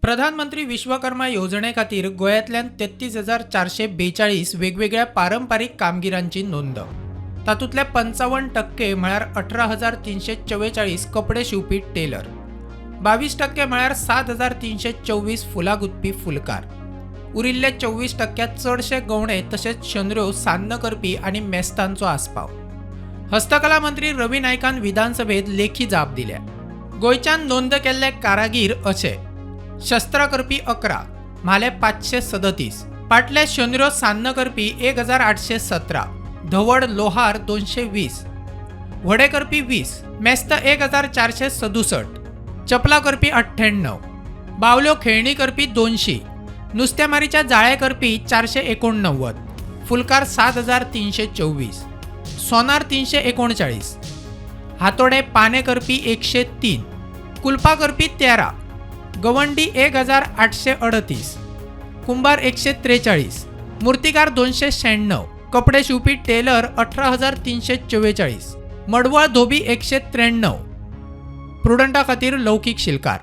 प्रधानमंत्री विश्वकर्मा योजने खातीर गोंयांतल्यान 33,442 वेगवेगळ्या पारंपारीक कामगिरांची नोंद। तातूंतले 55% म्हळ्यार 18,344 कपडे शिवपी टेलर, 22% म्हळ्यार 7,324 फुलां गुंथपी फुलकार, उरिल्ले 24% चडशे गवणे तशेंच शेंद्र्यो सान्न करपी आनी मेस्तांचो आस्पाव। हस्तकला मंत्री रवी नायकान विधानसभेत लेखी जाप दिल्या। गोंयच्यान नोंद केल्ले कारागीर अशे: शस्त्र करपी 11, म्हाले 537, पाटले शेंद्र्यो सान्न करपी 1,817, धवड लोहार 220, व्हडे करपी 20, मेस्त 1,467, चपला करपी 98, बावल्यो खेळणी करपी 200, नुस्तेमारीच्या जाळे करपी 489, फुलकार 7,324, सोनार 339, हातोडे पाने करपी 103, कुलपा करपी 13, गवंडी 1,838, कुंभार 143, मूर्तिकार 296, कपडे शिवपी टेलर 18,344, मडवळ धोबी 193, प्रुडंटा खातीर लौकीक शिलकार।